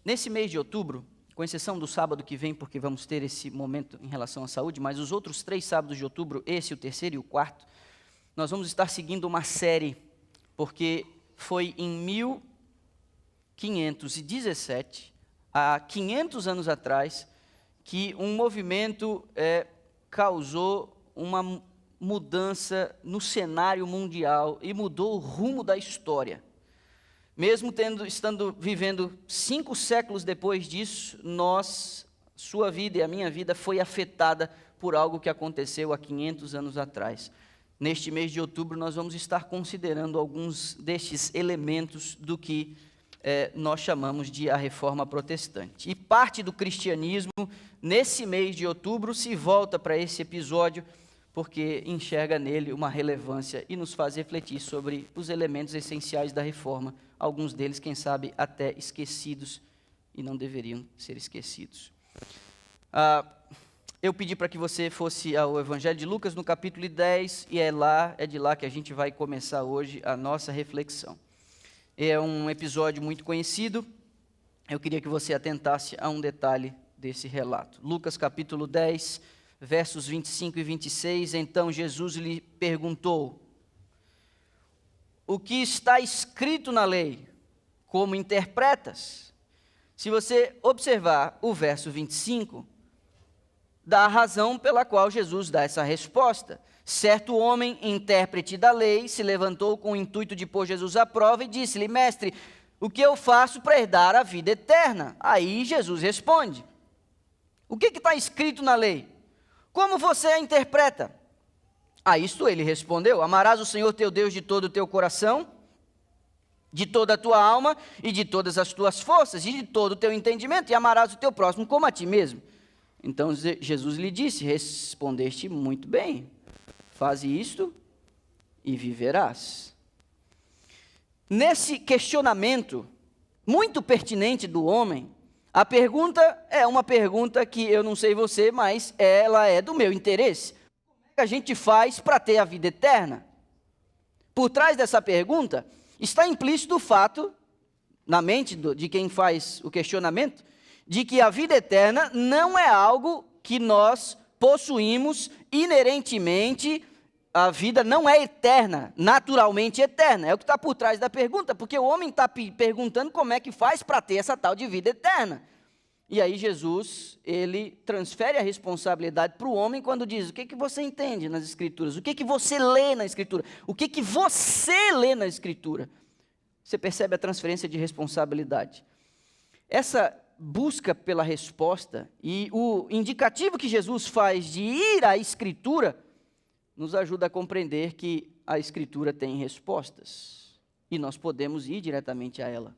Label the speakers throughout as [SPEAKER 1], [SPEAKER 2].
[SPEAKER 1] Nesse mês de outubro, com exceção do sábado que vem, porque vamos ter esse momento em relação à saúde, mas os outros 3 sábados de outubro, esse, o terceiro e o quarto, nós vamos estar seguindo uma série, porque foi em 1517, há 500 anos atrás, que um movimento causou uma mudança no cenário mundial e mudou o rumo da história. Mesmo estando vivendo 5 séculos depois disso, sua vida e a minha vida foi afetada por algo que aconteceu há 500 anos atrás. Neste mês de outubro, nós vamos estar considerando alguns destes elementos do que nós chamamos de a Reforma Protestante. E parte do cristianismo, nesse mês de outubro, se volta para esse episódio, porque enxerga nele uma relevância e nos faz refletir sobre os elementos essenciais da reforma, alguns deles, quem sabe, até esquecidos e não deveriam ser esquecidos. Eu pedi para que você fosse ao Evangelho de Lucas, no capítulo 10, e é de lá que a gente vai começar hoje a nossa reflexão. É um episódio muito conhecido, eu queria que você atentasse a um detalhe desse relato. Lucas capítulo 10, versos 25 e 26, então Jesus lhe perguntou: o que está escrito na lei? Como interpretas? Se você observar o verso 25, dá a razão pela qual Jesus dá essa resposta. Certo homem, intérprete da lei, se levantou com o intuito de pôr Jesus à prova e disse-lhe: mestre, o que eu faço para herdar a vida eterna? Aí Jesus responde: o que está escrito na lei? Como você a interpreta? A isto ele respondeu: amarás o Senhor teu Deus de todo o teu coração, de toda a tua alma e de todas as tuas forças e de todo o teu entendimento, e amarás o teu próximo como a ti mesmo. Então Jesus lhe disse: respondeste muito bem, faze isto e viverás. Nesse questionamento muito pertinente do homem, a pergunta é uma pergunta que eu não sei você, mas ela é do meu interesse. Como é que a gente faz para ter a vida eterna? Por trás dessa pergunta está implícito o fato, na mente de quem faz o questionamento, de que a vida eterna não é algo que nós possuímos inerentemente. A vida não é eterna, naturalmente eterna. É o que está por trás da pergunta, porque o homem está perguntando como é que faz para ter essa tal de vida eterna. E aí Jesus, ele transfere a responsabilidade para o homem quando diz: o que você entende nas Escrituras? O que você lê na Escritura? O que você lê na Escritura? Você percebe a transferência de responsabilidade. Essa busca pela resposta e o indicativo que Jesus faz de ir à Escritura nos ajuda a compreender que a Escritura tem respostas e nós podemos ir diretamente a ela.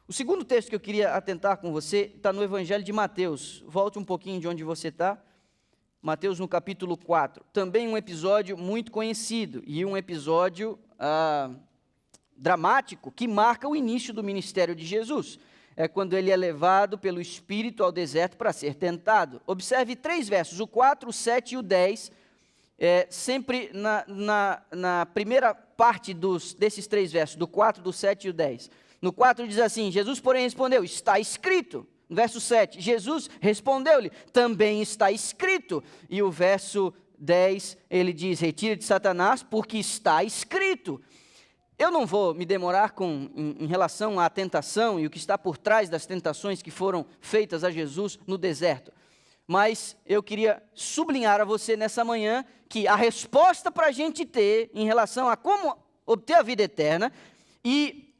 [SPEAKER 1] O segundo texto que eu queria atentar com você está no Evangelho de Mateus. Volte um pouquinho de onde você está. Mateus no capítulo 4. Também um episódio muito conhecido e um episódio dramático que marca o início do ministério de Jesus. É quando ele é levado pelo Espírito ao deserto para ser tentado. Observe 3 versos, o 4, o 7 e o 10. Sempre na primeira parte desses 3 versos, do 4, do 7 e o 10. No 4 diz assim: Jesus, porém, respondeu: está escrito. No verso 7, Jesus respondeu-lhe: também está escrito. E o verso 10, ele diz: retira de Satanás, porque está escrito. Eu não vou me demorar em relação à tentação e o que está por trás das tentações que foram feitas a Jesus no deserto. Mas eu queria sublinhar a você nessa manhã que a resposta para a gente ter em relação a como obter a vida eterna e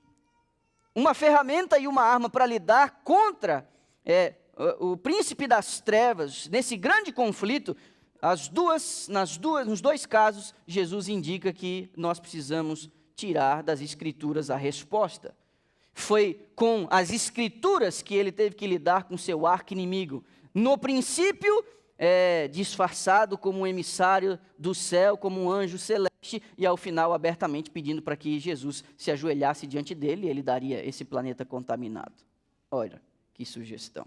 [SPEAKER 1] uma ferramenta e uma arma para lidar contra o príncipe das trevas, nesse grande conflito, nos 2 casos, Jesus indica que nós precisamos tirar das Escrituras a resposta. Foi com as Escrituras que ele teve que lidar com seu arqui-inimigo. No princípio, disfarçado como um emissário do céu, como um anjo celeste, e ao final abertamente pedindo para que Jesus se ajoelhasse diante dele, e ele daria esse planeta contaminado. Olha, que sugestão.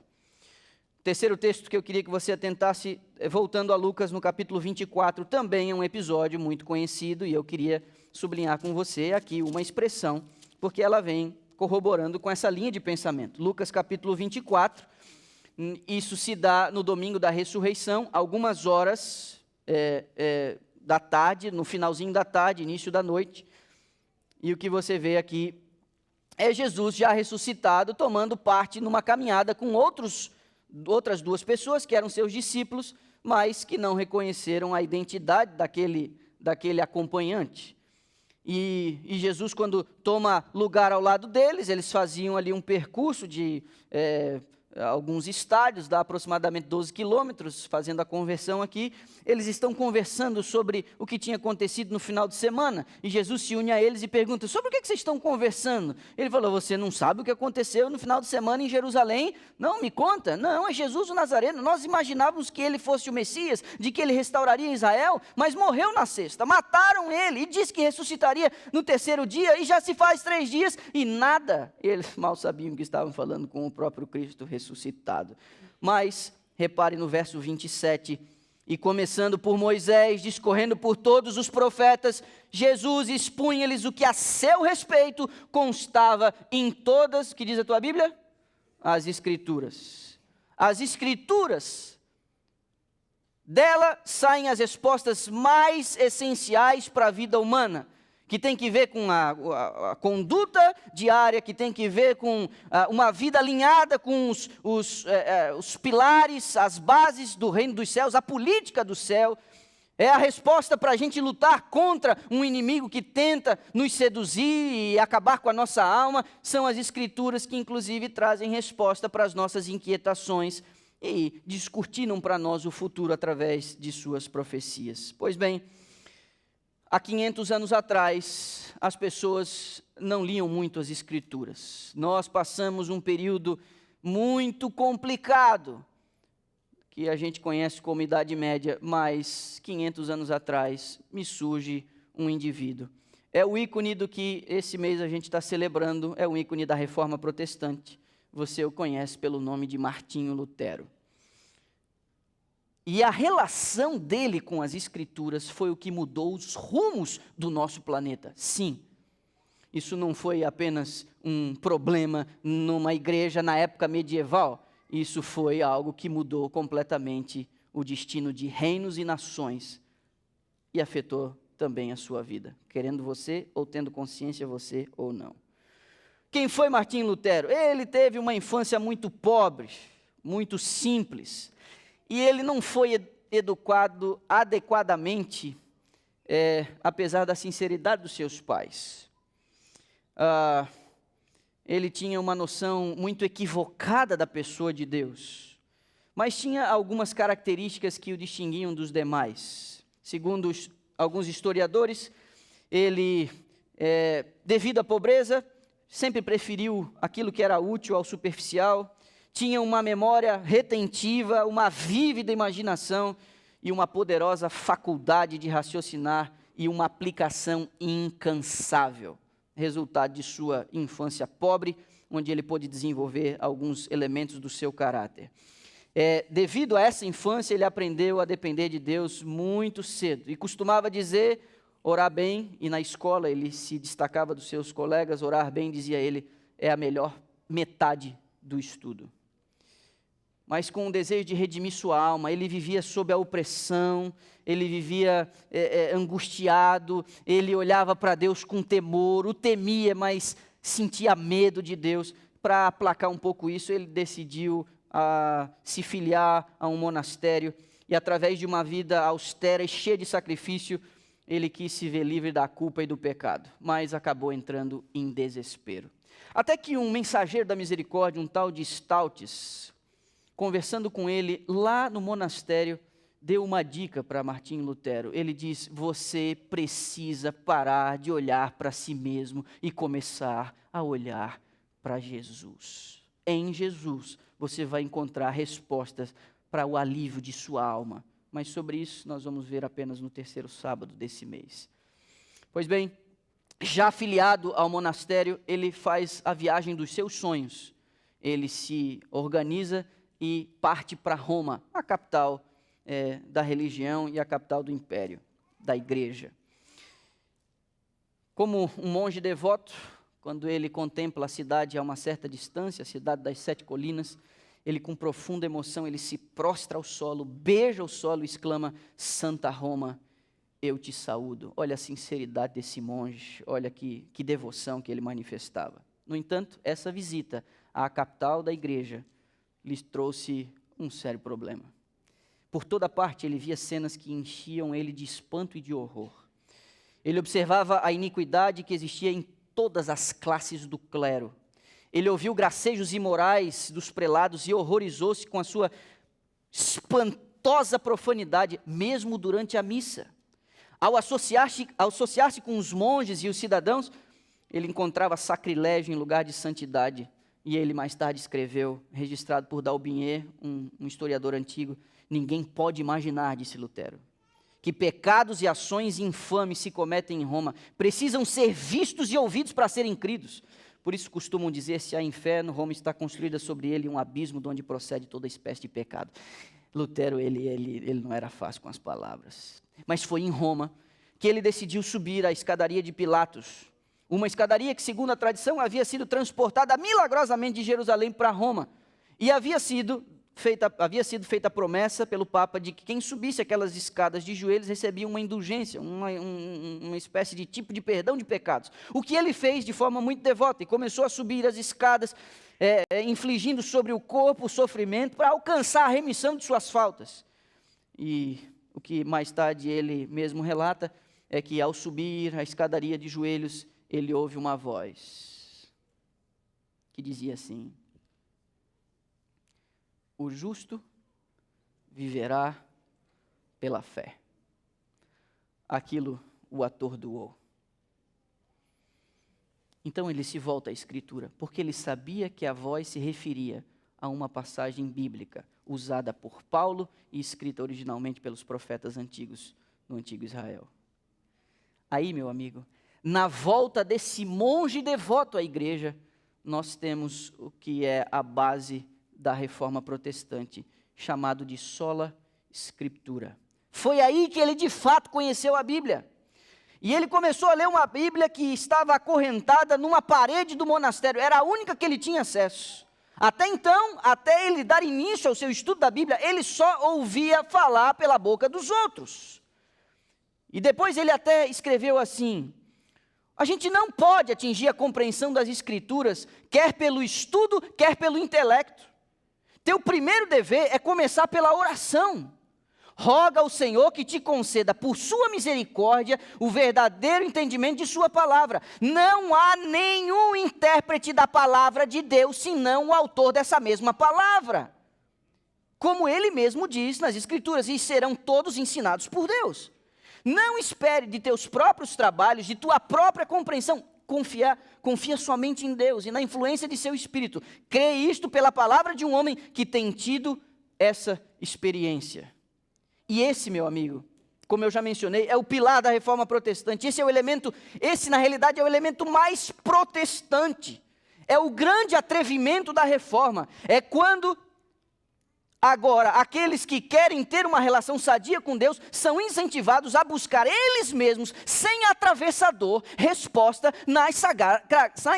[SPEAKER 1] Terceiro texto que eu queria que você atentasse, voltando a Lucas no capítulo 24, também é um episódio muito conhecido, e eu queria sublinhar com você aqui uma expressão, porque ela vem corroborando com essa linha de pensamento. Lucas capítulo 24, isso se dá no domingo da ressurreição, algumas horas da tarde, no finalzinho da tarde, início da noite. E o que você vê aqui é Jesus já ressuscitado, tomando parte numa caminhada com outras duas pessoas que eram seus discípulos, mas que não reconheceram a identidade daquele acompanhante. E Jesus, quando toma lugar ao lado deles, eles faziam ali um percurso de alguns estádios, dá aproximadamente 12 quilômetros, fazendo a conversão aqui. Eles estão conversando sobre o que tinha acontecido no final de semana, e Jesus se une a eles e pergunta: sobre o que vocês estão conversando? Ele falou: você não sabe o que aconteceu no final de semana em Jerusalém? Não, me conta. Não, é Jesus o Nazareno. Nós imaginávamos que ele fosse o Messias, de que ele restauraria Israel, mas morreu na sexta, mataram ele, e disse que ressuscitaria no terceiro dia, e já se faz 3 dias, e nada. Eles mal sabiam que estavam falando com o próprio Cristo ressuscitado. Mas, repare no verso 27, e começando por Moisés, discorrendo por todos os profetas, Jesus expunha-lhes o que a seu respeito constava em todas, que diz a tua Bíblia? As Escrituras. As Escrituras, dela saem as respostas mais essenciais para a vida humana, que tem que ver com a conduta diária, que tem que ver com uma vida alinhada com os pilares, as bases do reino dos céus, a política do céu. É a resposta para a gente lutar contra um inimigo que tenta nos seduzir e acabar com a nossa alma. São as Escrituras que inclusive trazem resposta para as nossas inquietações e descortinam para nós o futuro através de suas profecias. Pois bem, há 500 anos atrás, as pessoas não liam muito as Escrituras. Nós passamos um período muito complicado, que a gente conhece como Idade Média, mas 500 anos atrás me surge um indivíduo. É o ícone do que esse mês a gente está celebrando, é o ícone da Reforma Protestante. Você o conhece pelo nome de Martinho Lutero. E a relação dele com as Escrituras foi o que mudou os rumos do nosso planeta. Sim, isso não foi apenas um problema numa igreja na época medieval. Isso foi algo que mudou completamente o destino de reinos e nações e afetou também a sua vida, querendo você ou tendo consciência você ou não. Quem foi Martinho Lutero? Ele teve uma infância muito pobre, muito simples. E ele não foi educado adequadamente, apesar da sinceridade dos seus pais. Ele tinha uma noção muito equivocada da pessoa de Deus, mas tinha algumas características que o distinguiam dos demais. Segundo alguns historiadores, ele, devido à pobreza, sempre preferiu aquilo que era útil ao superficial, tinha uma memória retentiva, uma vívida imaginação e uma poderosa faculdade de raciocinar e uma aplicação incansável, resultado de sua infância pobre, onde ele pôde desenvolver alguns elementos do seu caráter. Devido a essa infância, ele aprendeu a depender de Deus muito cedo e costumava dizer, orar bem, e na escola ele se destacava dos seus colegas, orar bem, dizia ele, é a melhor metade do estudo. Mas com o desejo de redimir sua alma, ele vivia sob a opressão, ele vivia angustiado, ele olhava para Deus com temor, o temia, mas sentia medo de Deus. Para aplacar um pouco isso, ele decidiu se filiar a um monastério, e através de uma vida austera e cheia de sacrifício, ele quis se ver livre da culpa e do pecado, mas acabou entrando em desespero. Até que um mensageiro da misericórdia, um tal de Staudtes, conversando com ele lá no monastério, deu uma dica para Martinho Lutero. Ele diz: você precisa parar de olhar para si mesmo e começar a olhar para Jesus. Em Jesus você vai encontrar respostas para o alívio de sua alma. Mas sobre isso nós vamos ver apenas no 3º sábado desse mês. Pois bem, já afiliado ao monastério, ele faz a viagem dos seus sonhos. Ele se organiza e parte para Roma, a capital da religião e a capital do império, da igreja. Como um monge devoto, quando ele contempla a cidade a uma certa distância, a cidade das 7 colinas, ele com profunda emoção, ele se prostra ao solo, beija o solo e exclama: Santa Roma, eu te saúdo. Olha a sinceridade desse monge, olha que devoção que ele manifestava. No entanto, essa visita à capital da igreja lhes trouxe um sério problema. Por toda parte ele via cenas que enchiam ele de espanto e de horror. Ele observava a iniquidade que existia em todas as classes do clero. Ele ouviu gracejos imorais dos prelados e horrorizou-se com a sua espantosa profanidade, mesmo durante a missa. Ao associar-se com os monges e os cidadãos, ele encontrava sacrilégio em lugar de santidade. E ele mais tarde escreveu, registrado por D'Aubigné, um historiador antigo: ninguém pode imaginar, disse Lutero, que pecados e ações infames se cometem em Roma, precisam ser vistos e ouvidos para serem cridos. Por isso costumam dizer: se há inferno, Roma está construída sobre ele um abismo de onde procede toda espécie de pecado. Lutero, ele não era fácil com as palavras. Mas foi em Roma que ele decidiu subir a escadaria de Pilatos. Uma escadaria que, segundo a tradição, havia sido transportada milagrosamente de Jerusalém para Roma. E havia sido feita a promessa pelo Papa de que quem subisse aquelas escadas de joelhos recebia uma indulgência, uma espécie de tipo de perdão de pecados. O que ele fez de forma muito devota e começou a subir as escadas, infligindo sobre o corpo o sofrimento para alcançar a remissão de suas faltas. E o que mais tarde ele mesmo relata é que ao subir a escadaria de joelhos, ele ouve uma voz que dizia assim: o justo viverá pela fé. Aquilo o atordoou. Então ele se volta à Escritura, porque ele sabia que a voz se referia a uma passagem bíblica, usada por Paulo e escrita originalmente pelos profetas antigos, no antigo Israel. Aí, meu amigo, na volta desse monge devoto à igreja, nós temos o que é a base da reforma protestante, chamado de sola scriptura. Foi aí que ele de fato conheceu a Bíblia. E ele começou a ler uma Bíblia que estava acorrentada numa parede do monastério, era a única que ele tinha acesso. Até então, até ele dar início ao seu estudo da Bíblia, ele só ouvia falar pela boca dos outros. E depois ele até escreveu assim: a gente não pode atingir a compreensão das Escrituras, quer pelo estudo, quer pelo intelecto. Teu primeiro dever é começar pela oração. Roga ao Senhor que te conceda, por sua misericórdia, o verdadeiro entendimento de sua palavra. Não há nenhum intérprete da palavra de Deus, senão o autor dessa mesma palavra. Como ele mesmo diz nas Escrituras: e serão todos ensinados por Deus. Não espere de teus próprios trabalhos, de tua própria compreensão. Confia somente em Deus e na influência de seu Espírito. Crê isto pela palavra de um homem que tem tido essa experiência. E esse, meu amigo, como eu já mencionei, é o pilar da reforma protestante. Esse na realidade é o elemento mais protestante. É o grande atrevimento da reforma. É quando agora aqueles que querem ter uma relação sadia com Deus são incentivados a buscar eles mesmos, sem atravessador, resposta nas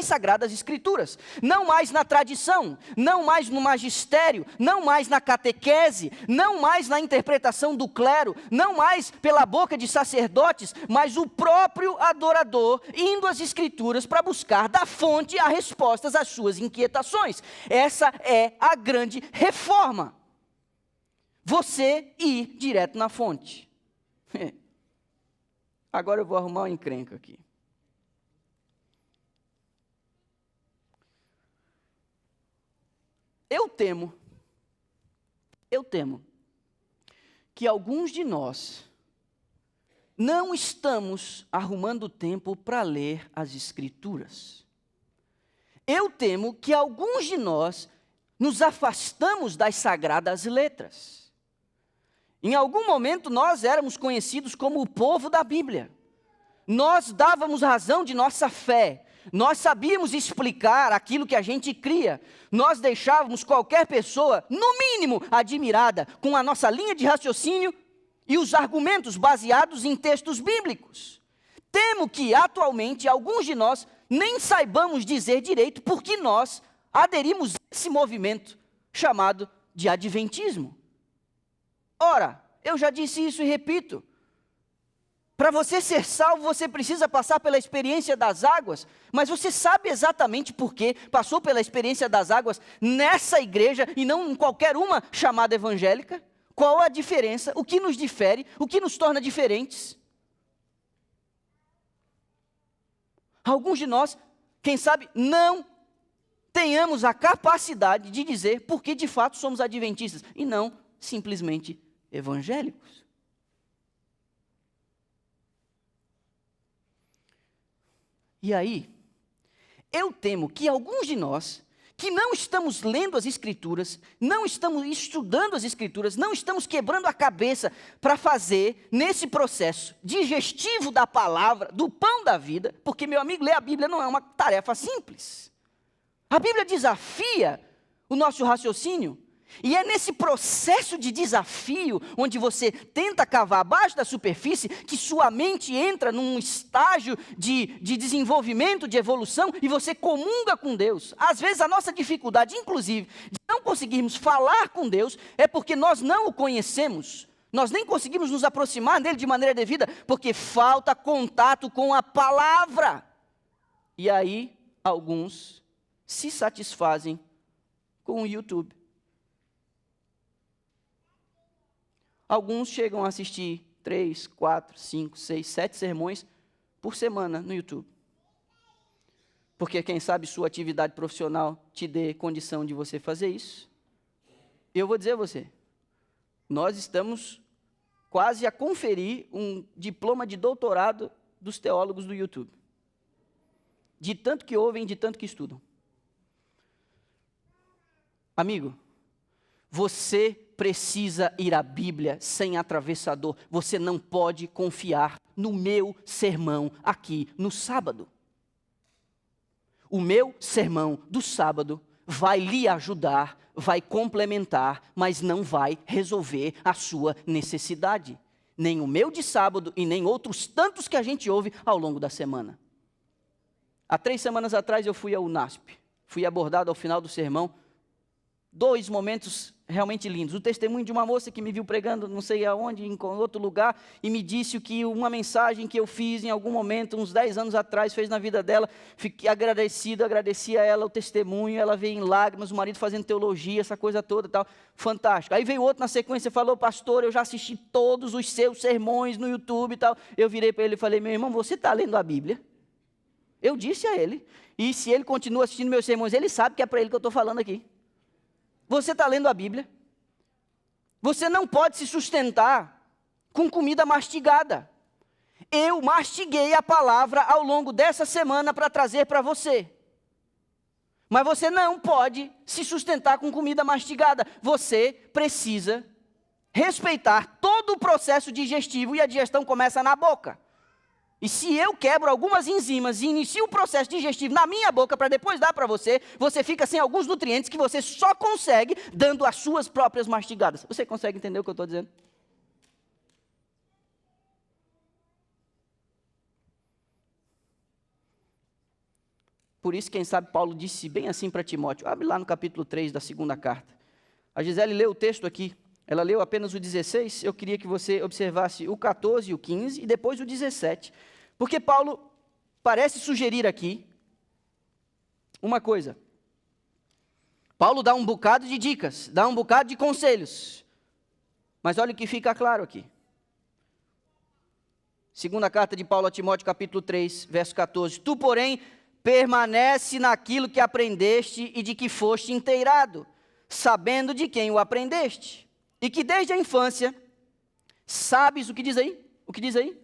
[SPEAKER 1] sagradas Escrituras. Não mais na tradição, não mais no magistério, não mais na catequese, não mais na interpretação do clero, não mais pela boca de sacerdotes, mas o próprio adorador indo às Escrituras para buscar da fonte as respostas às suas inquietações. Essa é a grande reforma. Você ir direto na fonte. Agora eu vou arrumar uma encrenca aqui. Eu temo que alguns de nós não estamos arrumando tempo para ler as Escrituras. Eu temo que alguns de nós nos afastamos das sagradas letras. Em algum momento nós éramos conhecidos como o povo da Bíblia. Nós dávamos razão de nossa fé. Nós sabíamos explicar aquilo que a gente cria. Nós deixávamos qualquer pessoa, no mínimo, admirada com a nossa linha de raciocínio e os argumentos baseados em textos bíblicos. Temo que, atualmente, alguns de nós nem saibamos dizer direito porque nós aderimos a esse movimento chamado de adventismo. Ora, eu já disse isso e repito. Para você ser salvo, você precisa passar pela experiência das águas, mas você sabe exatamente por que passou pela experiência das águas nessa igreja e não em qualquer uma chamada evangélica? Qual a diferença? O que nos difere? O que nos torna diferentes? Alguns de nós, quem sabe, não tenhamos a capacidade de dizer por que de fato somos adventistas e não simplesmente evangélicos. E aí, eu temo que alguns de nós, que não estamos lendo as Escrituras, não estamos estudando as Escrituras, não estamos quebrando a cabeça para fazer, nesse processo digestivo da palavra, do pão da vida, porque, meu amigo, ler a Bíblia não é uma tarefa simples. A Bíblia desafia o nosso raciocínio, e é nesse processo de desafio, onde você tenta cavar abaixo da superfície, que sua mente entra num estágio de desenvolvimento, de evolução, e você comunga com Deus. Às vezes a nossa dificuldade, inclusive, de não conseguirmos falar com Deus, é porque nós não o conhecemos. Nós nem conseguimos nos aproximar dele de maneira devida, porque falta contato com a palavra. E aí, alguns se satisfazem com o YouTube. Alguns chegam a assistir 3, 4, 5, 6, 7 sermões por semana no YouTube. Porque quem sabe sua atividade profissional te dê condição de você fazer isso. Eu vou dizer a você, nós estamos quase a conferir um diploma de doutorado dos teólogos do YouTube. De tanto que ouvem, de tanto que estudam. Amigo, você precisa ir à Bíblia sem atravessador. Você não pode confiar no meu sermão aqui no sábado. O meu sermão do sábado vai lhe ajudar, vai complementar, mas não vai resolver a sua necessidade. Nem o meu de sábado e nem outros tantos que a gente ouve ao longo da semana. Há 3 semanas atrás eu fui ao UNASP. Fui abordado ao final do sermão. 2 momentos realmente lindos. O testemunho de uma moça que me viu pregando não sei aonde, em outro lugar, e me disse que uma mensagem que eu fiz em algum momento, uns 10 anos atrás, fez na vida dela. Fiquei agradecido, agradeci a ela o testemunho, ela veio em lágrimas, o marido fazendo teologia, essa coisa toda e tal. Fantástico. Aí veio outro na sequência e falou, pastor, eu já assisti todos os seus sermões no YouTube e tal. Eu virei para ele e falei, meu irmão, você está lendo a Bíblia? Eu disse a ele, e se ele continua assistindo meus sermões, ele sabe que é para ele que eu estou falando aqui. Você está lendo a Bíblia? Você não pode se sustentar com comida mastigada. Eu mastiguei a palavra ao longo dessa semana para trazer para você. Mas você não pode se sustentar com comida mastigada. Você precisa respeitar todo o processo digestivo e a digestão começa na boca. E se eu quebro algumas enzimas e inicio o processo digestivo na minha boca para depois dar para você, você fica sem alguns nutrientes que você só consegue dando as suas próprias mastigadas. Você consegue entender o que eu estou dizendo? Por isso, quem sabe, Paulo disse bem assim para Timóteo. Abre lá no capítulo 3 da 2ª carta. A Gisele leu o texto aqui. Ela leu apenas o 16, eu queria que você observasse o 14 e o 15, e depois o 17. Porque Paulo parece sugerir aqui uma coisa. Paulo dá um bocado de dicas, dá um bocado de conselhos. Mas olha o que fica claro aqui. 2ª carta de Paulo a Timóteo, capítulo 3, verso 14. Tu, porém, permanece naquilo que aprendeste e de que foste inteirado, sabendo de quem o aprendeste. E que desde a infância, sabes o que diz aí? O que diz aí?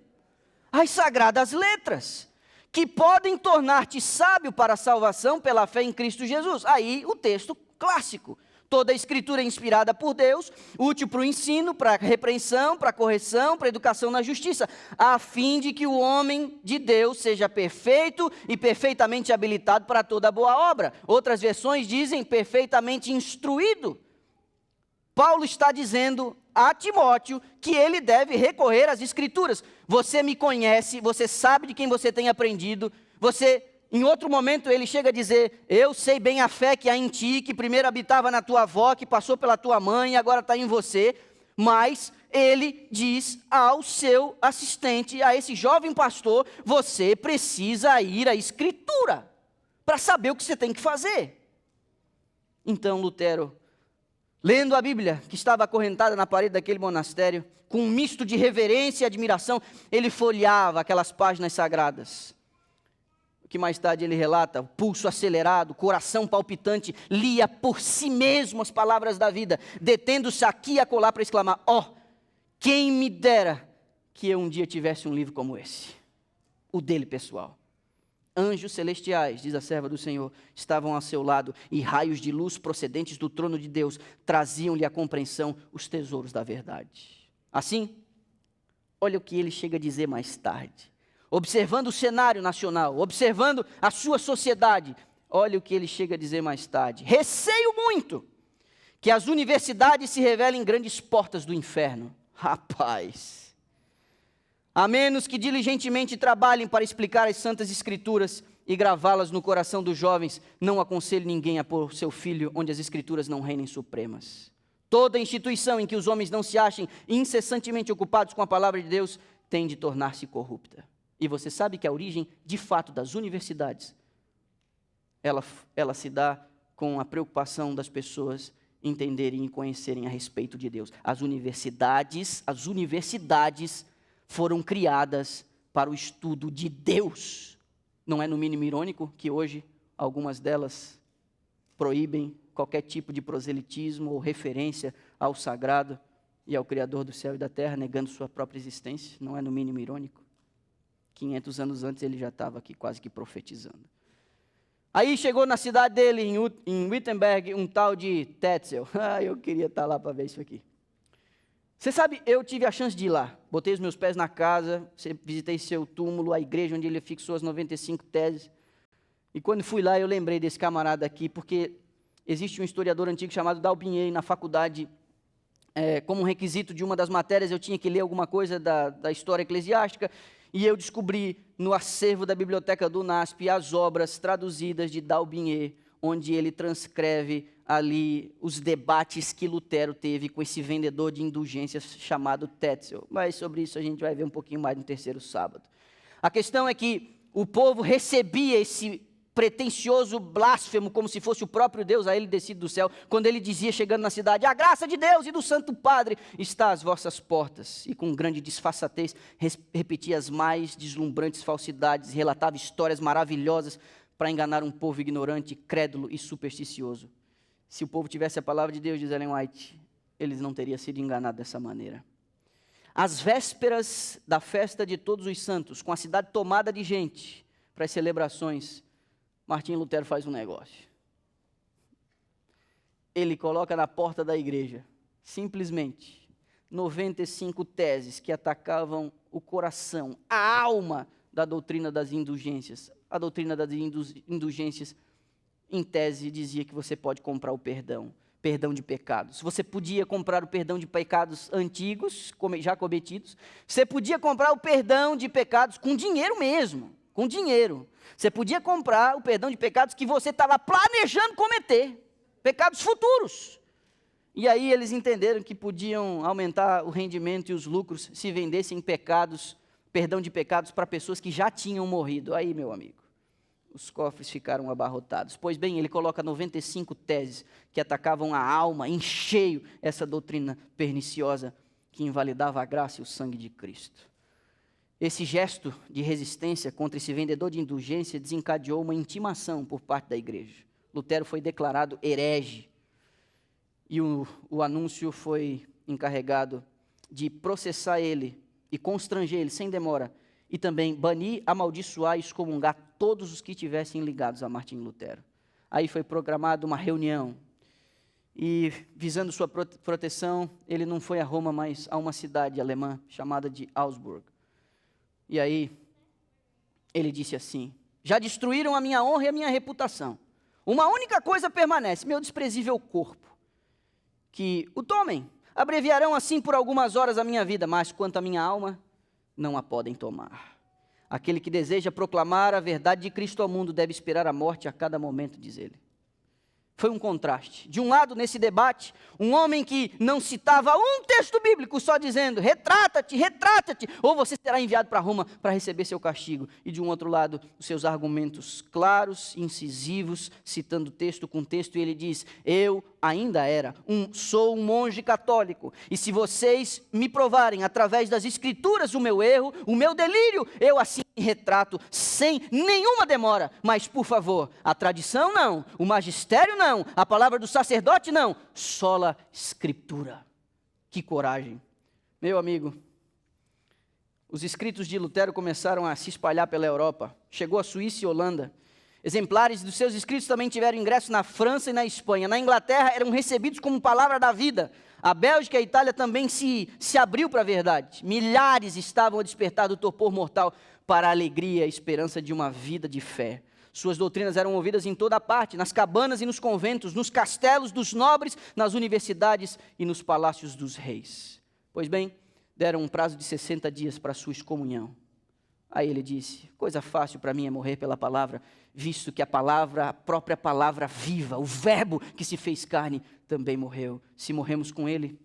[SPEAKER 1] As sagradas letras, que podem tornar-te sábio para a salvação pela fé em Cristo Jesus. Aí o texto clássico. Toda a escritura é inspirada por Deus, útil para o ensino, para a repreensão, para a correção, para a educação na justiça, a fim de que o homem de Deus seja perfeito e perfeitamente habilitado para toda boa obra. Outras versões dizem perfeitamente instruído. Paulo está dizendo a Timóteo que ele deve recorrer às Escrituras. Você me conhece, você sabe de quem você tem aprendido, você Em outro momento ele chega a dizer, eu sei bem a fé que há em ti, que primeiro habitava na tua avó, que passou pela tua mãe e agora está em você. Mas ele diz ao seu assistente, a esse jovem pastor, você precisa ir à Escritura para saber o que você tem que fazer. Então Lutero, lendo a Bíblia, que estava acorrentada na parede daquele monastério, com um misto de reverência e admiração, ele folheava aquelas páginas sagradas. O que mais tarde ele relata, pulso acelerado, coração palpitante, lia por si mesmo as palavras da vida, detendo-se aqui e acolá para exclamar, quem me dera que eu um dia tivesse um livro como esse, o dele pessoal. Anjos celestiais, diz a serva do Senhor, estavam ao seu lado, e raios de luz procedentes do trono de Deus traziam-lhe à compreensão os tesouros da verdade. Assim, olha o que ele chega a dizer mais tarde. Observando o cenário nacional, observando a sua sociedade, olha o que ele chega a dizer mais tarde. Receio muito que as universidades se revelem grandes portas do inferno. Rapaz, a menos que diligentemente trabalhem para explicar as Santas Escrituras e gravá-las no coração dos jovens, não aconselho ninguém a pôr seu filho onde as Escrituras não reinem supremas. Toda instituição em que os homens não se achem incessantemente ocupados com a palavra de Deus, tem de tornar-se corrupta. E você sabe que a origem, de fato, das universidades, ela se dá com a preocupação das pessoas entenderem e conhecerem a respeito de Deus. As universidades foram criadas para o estudo de Deus. Não é no mínimo irônico que hoje algumas delas proíbem qualquer tipo de proselitismo ou referência ao sagrado e ao Criador do céu e da terra, negando sua própria existência? Não é no mínimo irônico? 500 anos antes ele já estava aqui quase que profetizando. Aí chegou na cidade dele, em Wittenberg, um tal de Tetzel. Eu queria estar lá para ver isso aqui. Você sabe, eu tive a chance de ir lá. Botei os meus pés na casa, visitei seu túmulo, a igreja onde ele fixou as 95 teses. E quando fui lá, eu lembrei desse camarada aqui, porque existe um historiador antigo chamado D'Aubigné, na faculdade, como um requisito de uma das matérias, eu tinha que ler alguma coisa da história eclesiástica, e eu descobri no acervo da biblioteca do NASP as obras traduzidas de D'Aubigné, onde ele transcreve ali os debates que Lutero teve com esse vendedor de indulgências chamado Tetzel. Mas sobre isso a gente vai ver um pouquinho mais no terceiro sábado. A questão é que o povo recebia esse pretensioso blasfemo, como se fosse o próprio Deus, a ele descido do céu, quando ele dizia, chegando na cidade, a graça de Deus e do Santo Padre está às vossas portas, e com grande disfarçatez, repetia as mais deslumbrantes falsidades, relatava histórias maravilhosas, para enganar um povo ignorante, crédulo e supersticioso. Se o povo tivesse a palavra de Deus, diz Ellen White, eles não teriam sido enganados dessa maneira. Às vésperas da festa de todos os santos, com a cidade tomada de gente, para as celebrações, Martim Lutero faz um negócio. Ele coloca na porta da igreja, simplesmente, 95 teses que atacavam o coração, a alma da doutrina das indulgências. A doutrina das indulgências, em tese, dizia que você pode comprar o perdão de pecados. Você podia comprar o perdão de pecados antigos, já cometidos. Você podia comprar o perdão de pecados com dinheiro mesmo. Com dinheiro. Você podia comprar o perdão de pecados que você estava planejando cometer. Pecados futuros. E aí eles entenderam que podiam aumentar o rendimento e os lucros se vendessem perdão de pecados para pessoas que já tinham morrido. Aí, meu amigo, os cofres ficaram abarrotados. Pois bem, ele coloca 95 teses que atacavam a alma, em cheio, essa doutrina perniciosa que invalidava a graça e o sangue de Cristo. Esse gesto de resistência contra esse vendedor de indulgência desencadeou uma intimação por parte da igreja. Lutero foi declarado herege e o anúncio foi encarregado de processar ele e constranger ele sem demora e também banir, amaldiçoar e excomungar todos os que estivessem ligados a Martim Lutero. Aí foi programada uma reunião e, visando sua proteção, ele não foi a Roma, mas a uma cidade alemã chamada de Augsburg. E aí, ele disse assim, já destruíram a minha honra e a minha reputação. Uma única coisa permanece, meu desprezível corpo. Que o tomem, abreviarão assim por algumas horas a minha vida, mas quanto à minha alma, não a podem tomar. Aquele que deseja proclamar a verdade de Cristo ao mundo deve esperar a morte a cada momento, diz ele. Foi um contraste. De um lado, nesse debate, um homem que não citava um texto bíblico, só dizendo, retrata-te, retrata-te, ou você será enviado para Roma para receber seu castigo. E de um outro lado, os seus argumentos claros, incisivos, citando texto com texto, e ele diz, eu ainda sou um monge católico, e se vocês me provarem através das escrituras o meu erro, o meu delírio, eu assim me retrato sem nenhuma demora. Mas por favor, a tradição não, o magistério não, a palavra do sacerdote não, sola escritura. Que coragem. Meu amigo, os escritos de Lutero começaram a se espalhar pela Europa, chegou à Suíça e Holanda. Exemplares dos seus escritos também tiveram ingresso na França e na Espanha. Na Inglaterra eram recebidos como palavra da vida. A Bélgica e a Itália também se abriu para a verdade. Milhares estavam a despertar do torpor mortal para a alegria e a esperança de uma vida de fé. Suas doutrinas eram ouvidas em toda parte, nas cabanas e nos conventos, nos castelos dos nobres, nas universidades e nos palácios dos reis. Pois bem, deram um prazo de 60 dias para a sua excomunhão. Aí ele disse, coisa fácil para mim é morrer pela palavra, visto que a própria palavra viva, o verbo que se fez carne, também morreu. Se morremos com ele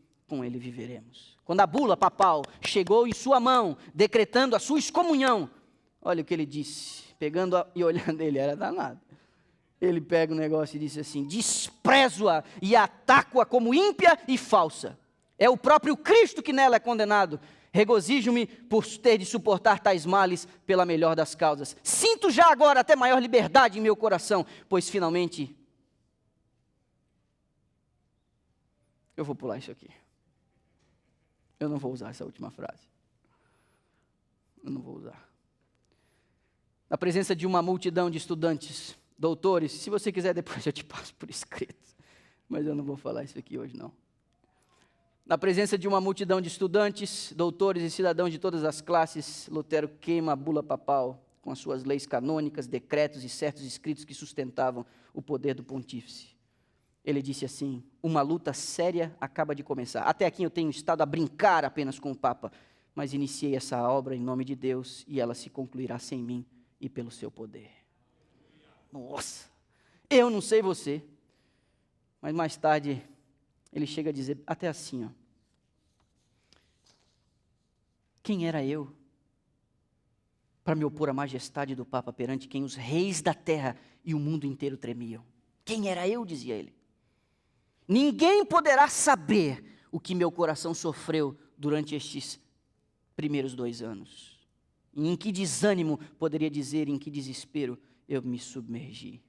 [SPEAKER 1] viveremos. Quando a bula papal chegou em sua mão, decretando a sua excomunhão, olha o que ele disse, pegando e olhando, ele era danado. Ele pega o negócio e disse assim, desprezo-a e ataco-a como ímpia e falsa. É o próprio Cristo que nela é condenado. Regozijo-me por ter de suportar tais males pela melhor das causas. Sinto já agora até maior liberdade em meu coração, pois finalmente... Eu vou pular isso aqui. Eu não vou usar essa última frase. Eu não vou usar. Na presença de uma multidão de estudantes, doutores, se você quiser depois eu te passo por escrito, mas eu não vou falar isso aqui hoje não. Na presença de uma multidão de estudantes, doutores e cidadãos de todas as classes, Lutero queima a bula papal com as suas leis canônicas, decretos e certos escritos que sustentavam o poder do pontífice. Ele disse assim, uma luta séria acaba de começar. Até aqui eu tenho estado a brincar apenas com o Papa, mas iniciei essa obra em nome de Deus e ela se concluirá sem mim e pelo seu poder. Nossa, eu não sei você, mas mais tarde... ele chega a dizer até assim, ó. Quem era eu para me opor à majestade do Papa perante quem os reis da terra e o mundo inteiro tremiam? Quem era eu, dizia ele. Ninguém poderá saber o que meu coração sofreu durante estes primeiros 2 anos. E em que desânimo, poderia dizer, em que desespero eu me submergi.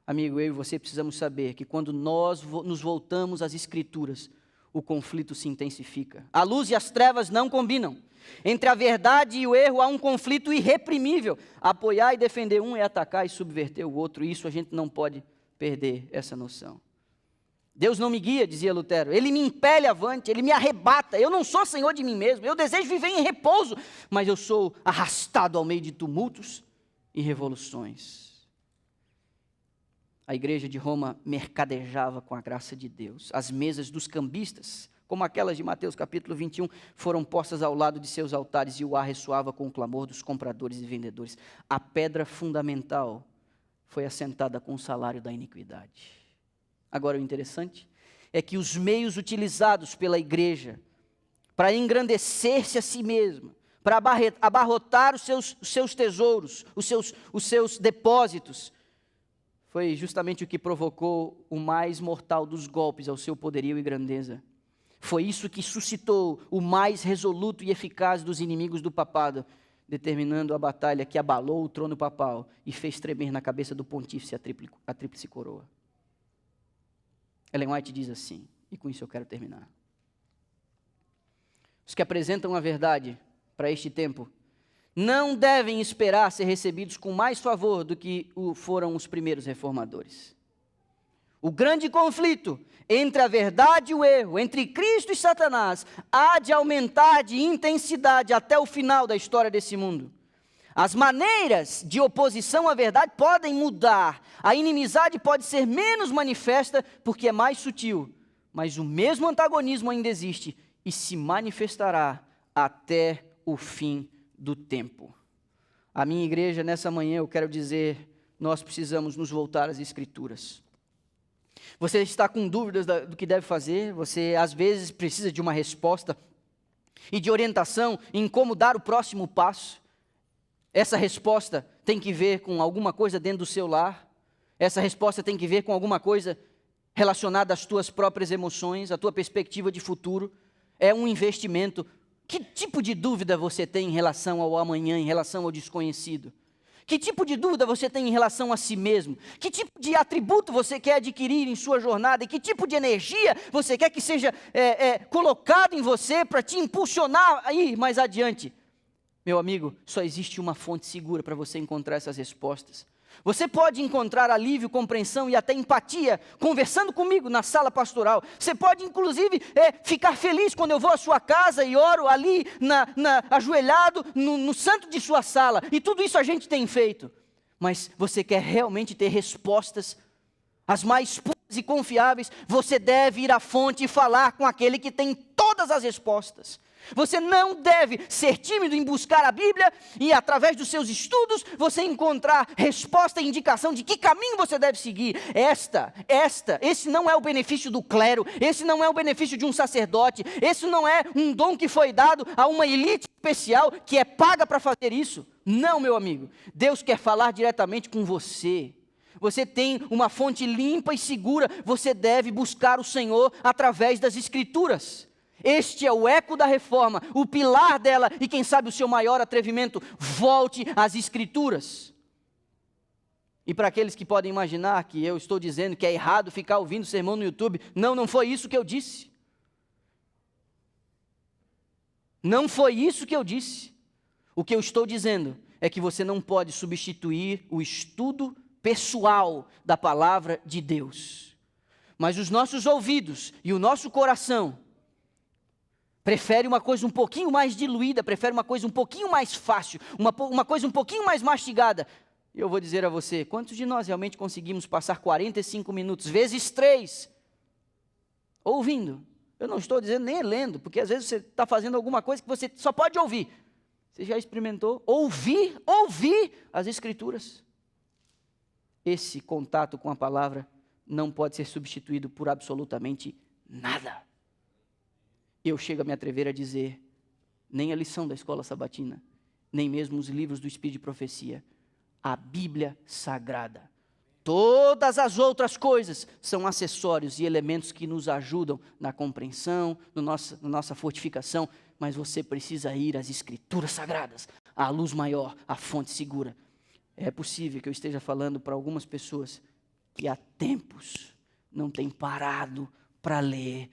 [SPEAKER 1] Amigo, eu e você precisamos saber que quando nós nos voltamos às Escrituras, o conflito se intensifica. A luz e as trevas não combinam. Entre a verdade e o erro há um conflito irreprimível. Apoiar e defender um é atacar e subverter o outro. E isso a gente não pode perder essa noção. Deus não me guia, dizia Lutero. Ele me impele avante, ele me arrebata. Eu não sou senhor de mim mesmo. Eu desejo viver em repouso, mas eu sou arrastado ao meio de tumultos e revoluções. A igreja de Roma mercadejava com a graça de Deus. As mesas dos cambistas, como aquelas de Mateus capítulo 21, foram postas ao lado de seus altares e o ar ressoava com o clamor dos compradores e vendedores. A pedra fundamental foi assentada com o salário da iniquidade. Agora o interessante é que os meios utilizados pela igreja para engrandecer-se a si mesma, para abarrotar os seus tesouros, os seus depósitos, foi justamente o que provocou o mais mortal dos golpes ao seu poderio e grandeza. Foi isso que suscitou o mais resoluto e eficaz dos inimigos do papado, determinando a batalha que abalou o trono papal e fez tremer na cabeça do pontífice a tríplice coroa. Ellen White diz assim, e com isso eu quero terminar. Os que apresentam a verdade para este tempo não devem esperar ser recebidos com mais favor do que foram os primeiros reformadores. O grande conflito entre a verdade e o erro, entre Cristo e Satanás, há de aumentar de intensidade até o final da história desse mundo. As maneiras de oposição à verdade podem mudar, a inimizade pode ser menos manifesta porque é mais sutil, mas o mesmo antagonismo ainda existe e se manifestará até o fim do tempo. A minha igreja, nessa manhã, eu quero dizer, nós precisamos nos voltar às Escrituras. Você está com dúvidas do que deve fazer, você às vezes precisa de uma resposta e de orientação em como dar o próximo passo. Essa resposta tem que ver com alguma coisa dentro do seu lar, essa resposta tem que ver com alguma coisa relacionada às tuas próprias emoções, à tua perspectiva de futuro, é um investimento. Que tipo de dúvida você tem em relação ao amanhã, em relação ao desconhecido? Que tipo de dúvida você tem em relação a si mesmo? Que tipo de atributo você quer adquirir em sua jornada? E que tipo de energia você quer que seja colocado em você para te impulsionar a ir mais adiante? Meu amigo, só existe uma fonte segura para você encontrar essas respostas. Você pode encontrar alívio, compreensão e até empatia conversando comigo na sala pastoral. Você pode inclusive ficar feliz quando eu vou à sua casa e oro ali ajoelhado no santo de sua sala. E tudo isso a gente tem feito. Mas você quer realmente ter respostas, as mais puras e confiáveis, você deve ir à fonte e falar com aquele que tem todas as respostas. Você não deve ser tímido em buscar a Bíblia e através dos seus estudos você encontrar resposta e indicação de que caminho você deve seguir. Esse não é o benefício do clero, esse não é o benefício de um sacerdote, esse não é um dom que foi dado a uma elite especial que é paga para fazer isso. Não, meu amigo, Deus quer falar diretamente com você. Você tem uma fonte limpa e segura, você deve buscar o Senhor através das Escrituras. Este é o eco da reforma, o pilar dela e quem sabe o seu maior atrevimento. Volte às Escrituras. E para aqueles que podem imaginar que eu estou dizendo que é errado ficar ouvindo sermão no YouTube, não foi isso que eu disse. Não foi isso que eu disse. O que eu estou dizendo é que você não pode substituir o estudo pessoal da palavra de Deus. Mas os nossos ouvidos e o nosso coração prefere uma coisa um pouquinho mais diluída, prefere uma coisa um pouquinho mais fácil, uma coisa um pouquinho mais mastigada. Eu vou dizer a você, quantos de nós realmente conseguimos passar 45 minutos, vezes 3, ouvindo? Eu não estou dizendo nem lendo, porque às vezes você está fazendo alguma coisa que você só pode ouvir. Você já experimentou ouvir as Escrituras? Esse contato com a palavra não pode ser substituído por absolutamente nada. Eu chego a me atrever a dizer, nem a lição da escola sabatina, nem mesmo os livros do Espírito de Profecia, a Bíblia Sagrada. Todas as outras coisas são acessórios e elementos que nos ajudam na compreensão, na nossa fortificação, mas você precisa ir às Escrituras Sagradas, à luz maior, à fonte segura. É possível que eu esteja falando para algumas pessoas que há tempos não têm parado para ler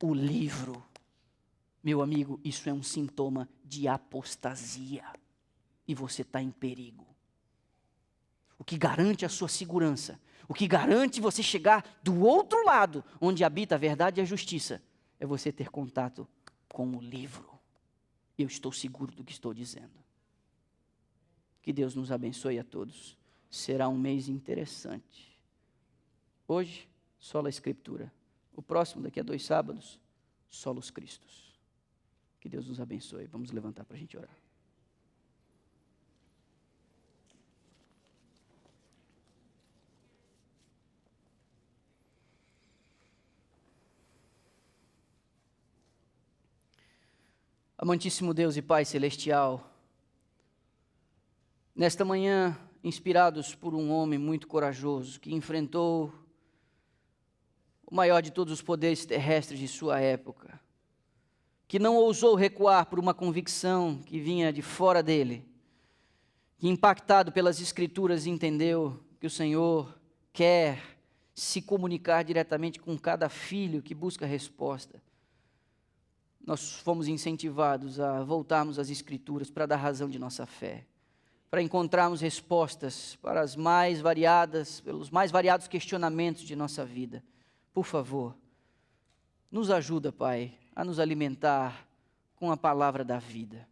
[SPEAKER 1] o livro. Meu amigo, isso é um sintoma de apostasia e você está em perigo. O que garante a sua segurança, o que garante você chegar do outro lado, onde habita a verdade e a justiça, é você ter contato com o livro. Eu estou seguro do que estou dizendo. Que Deus nos abençoe a todos. Será um mês interessante. Hoje, sola a Escritura. O próximo, daqui a 2 sábados, solos Cristos. Que Deus nos abençoe. Vamos levantar para a gente orar. Amantíssimo Deus e Pai Celestial, nesta manhã, inspirados por um homem muito corajoso, que enfrentou o maior de todos os poderes terrestres de sua época, que não ousou recuar por uma convicção que vinha de fora dele, que impactado pelas Escrituras entendeu que o Senhor quer se comunicar diretamente com cada filho que busca resposta. Nós fomos incentivados a voltarmos às Escrituras para dar razão de nossa fé, para encontrarmos respostas para pelos mais variados questionamentos de nossa vida. Por favor, nos ajuda, Pai, a nos alimentar com a palavra da vida.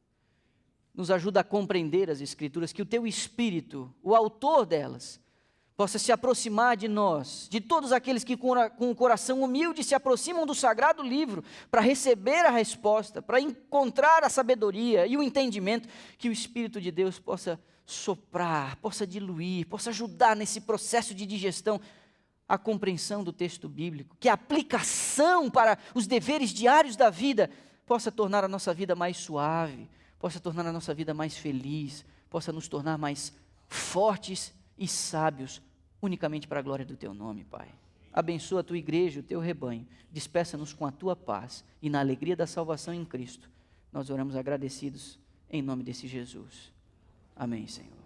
[SPEAKER 1] Nos ajuda a compreender as Escrituras, que o Teu Espírito, o autor delas, possa se aproximar de nós, de todos aqueles que com o coração humilde se aproximam do sagrado livro, para receber a resposta, para encontrar a sabedoria e o entendimento, que o Espírito de Deus possa soprar, possa diluir, possa ajudar nesse processo de digestão a compreensão do texto bíblico, que a aplicação para os deveres diários da vida possa tornar a nossa vida mais suave, possa tornar a nossa vida mais feliz, possa nos tornar mais fortes e sábios, unicamente para a glória do Teu nome, Pai. Abençoa a Tua igreja, o Teu rebanho, despeça-nos com a Tua paz e na alegria da salvação em Cristo. Nós oramos agradecidos em nome desse Jesus. Amém, Senhor.